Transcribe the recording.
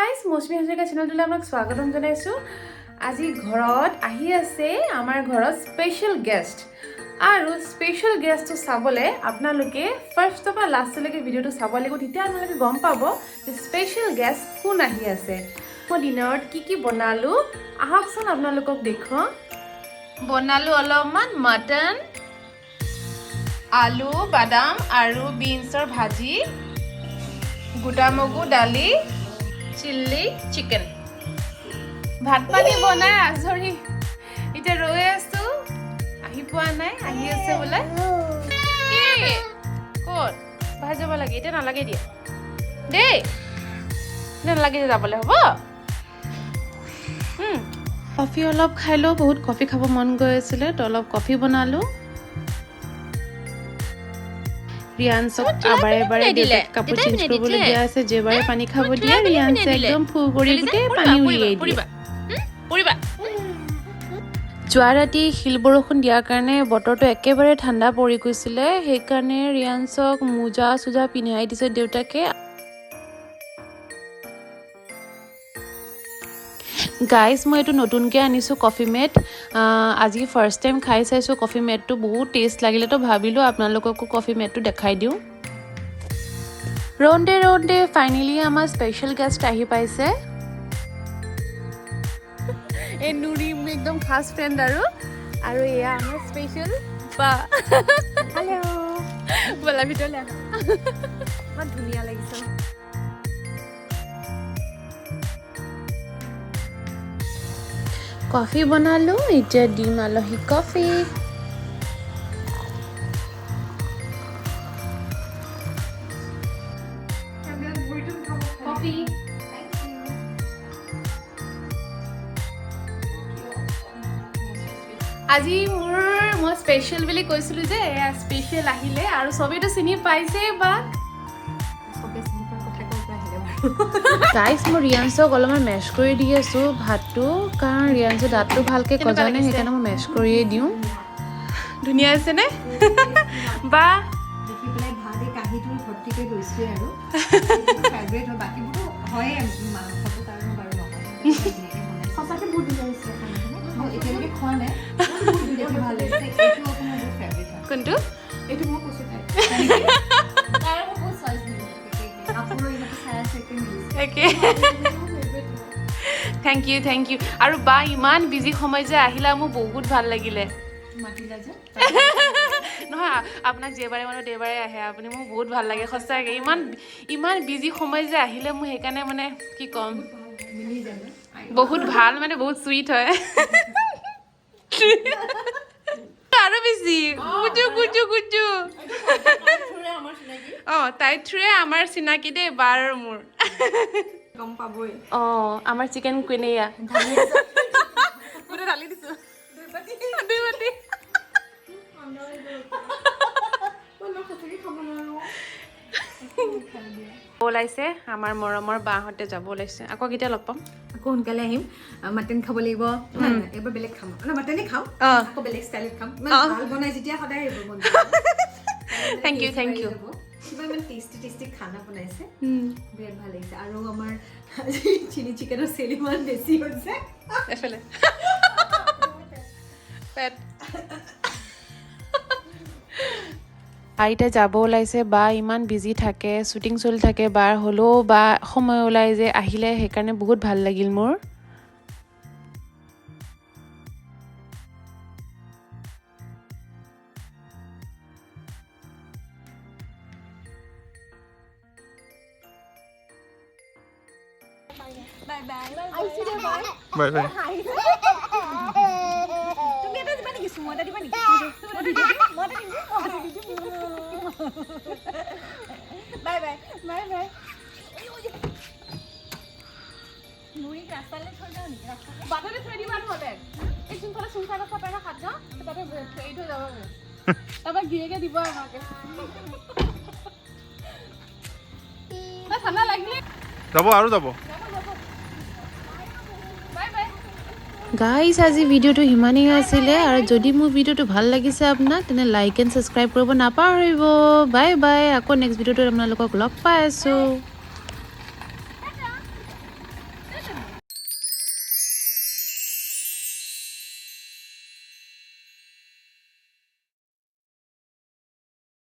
guys, Mousumi channel tole amak swagatam janaisu. Aji Ghorot ahi ase amar ghorot special guest. Aru special guest to sabole apnaloke first of all last leke video to sabole ko tite apnaloke gom pabo je special guest kun ahi ase. Mo dinner ki bonalu ahokson apnalokok dekho. Bonalu olopman mutton, alu, badam aru beans or bhaji. Gudamogu dali, chili, chicken. Bhat pani bonai azori. Ite roe asu. Ahi poa nai, ahi ase bole. Ki? Kot? Bahar jaba lage, ite na lage dia. Dei. Na lage jabole hobo. Coffee olop khailo, bahut coffee khabo mon goi asile, to olop coffee bonalu. ৰিয়ানসক আবাৰে দিলে কাপোৰ change কৰিবলৈ দিয়া আছে যেবাৰে পানী খাব দিয়া ৰিয়ানসে একদম ফু কৰি গুটে পানী উলিয়াই দিয়ে পৰিবা যোৱা ৰাতি হিল বৰষুণ দিয়াৰ কাৰণে বতৰটো একেবাৰে ঠাণ্ডা পৰি গৈছিলে সেই কাৰণে ৰিয়ানসক মোজা সুজা পিন্ধাই দিছে দেউতাকে Guys, মই এটো নতুনকে আনিছো কফি মেট আজি ফার্স্ট টাইম খাই চাইছো কফি মেটটো বহুত টেস্ট লাগিলে তো ভাবিলো আপোনালোককো কফি মেটটো দেখাই দিও ৰোন্ডে ফাইনালি আমাৰ স্পেশাল গেস্ট আহি পাইছে এ নুৰি মোৰ একদম খাস ফ্ৰেন্ড আৰু এয়া আমাৰ স্পেশাল বা হেল্ল বলা ভিতৰলে বহুত ধুনীয়া লাগিছে Coffee bonalu, ite dim alohi coffee. Coffee. Thank you. Aji moi special bili koisilu je special ahile aru sobe to sini paise ba Guys, মই ৰিয়ানসক অলপমান মেশ কৰি দি আছো ভাতটো কাৰণ ৰিয়ানসে দাঁতটো ভালকে কজানে সেইকাৰণে মই মেশ কৰিয়ে দিও ধুনিয়া আছে নে বা দেখি পেলাই ভাতে কাহিটো ভৰ্তিকে গৈছে আৰু ফেভাৰিট হয় বাকিবোৰ হয় মাংসটো কাৰণে বাৰু নহয় সঁচাকে বহুত ধুনিয়া হৈছে মই এতিয়ালৈকে খোৱা নাই বহুত ধুনিয়া ভাল হৈছে এইটো আপোনাৰ ফেভাৰিট হয় কোনটো এইটো মই কৈছো তাই তাৰ বহুত চইচ নাই আপুৰ ইমান সাৰা সেকেন্ড Okay. Thank you. আৰু বা ইমান বিজি সময় যে আহিলা মো বহুত ভাল লাগিলে মাতিলা যে নহয় আপোনাক যেবাৰে মানে দেবাৰে আহে আপুনি মো বহুত ভাল লাগে খস্তাকে ইমান বিজি সময় যে আহিলে মো হেকানে মানে কি কম মিলি যাবে বহুত ভাল মানে বহুত সুইট হয় আৰু বেছি গুজু তাই থ্ৰুৱে আমাৰ চিনাকি দে বাৰ মোৰ কম পাবই আমাৰ চিকেন কুইনেয়া পুৰা ঢালি দিছো দুই বাটি ওলাইছে আমাৰ মৰমৰ বাহতে যাব ওলাইছে আকৌ কেতিয়া লগ পাম আকৌ সোনকালে আহিম মাটন খাব লাগিব এবাৰ বেলেগ খাম মাটনে খাম আকৌ বেলেগ ষ্টাইলত খাম ভাল বনাই যেতিয়া সদায় এইবোৰ বনাই Thank you. কিবা মানে টেস্টি খানা বনাইছে বিৰাট ভাল লাগিছে আৰু আমাৰ চিলি চিকেনৰ সেলিমান বেছি হৈছে এফালে পেট আইটা যাব ওলাইছে বা ইমান বিজি থাকে শুটিং চলি থাকে বাৰ হলো বা সময় ওলাই যে আহিলে সেইকাৰণে বহুত ভাল লাগিল মোৰ Bye. তুমি এটা দিবা নেকি সুমটা দিবা নেকি বাই মুই ৰাস্তালে থৈ যাও নেকি বাটতে থৈ দিবা নহলে এই যোনফালে সুনখা ৰাস্তা পায় না খাত যাও তাতে থৈ যাব তাপা গিয়েকে দিব আমাকে না ঠাণ্ডা লাগিলে যাব Guys, আজি ভিডিওটো হিমানেই আছিলে আৰু যদি মোৰ ভিডিওটো ভাল লাগিছে আপোনাক তেনে লাইক এণ্ড সাবস্ক্ৰাইব কৰিব নাপাহৰিব বাই আকৌ নেক্সট ভিডিওটো আপোনালোকক লগ পাই আছো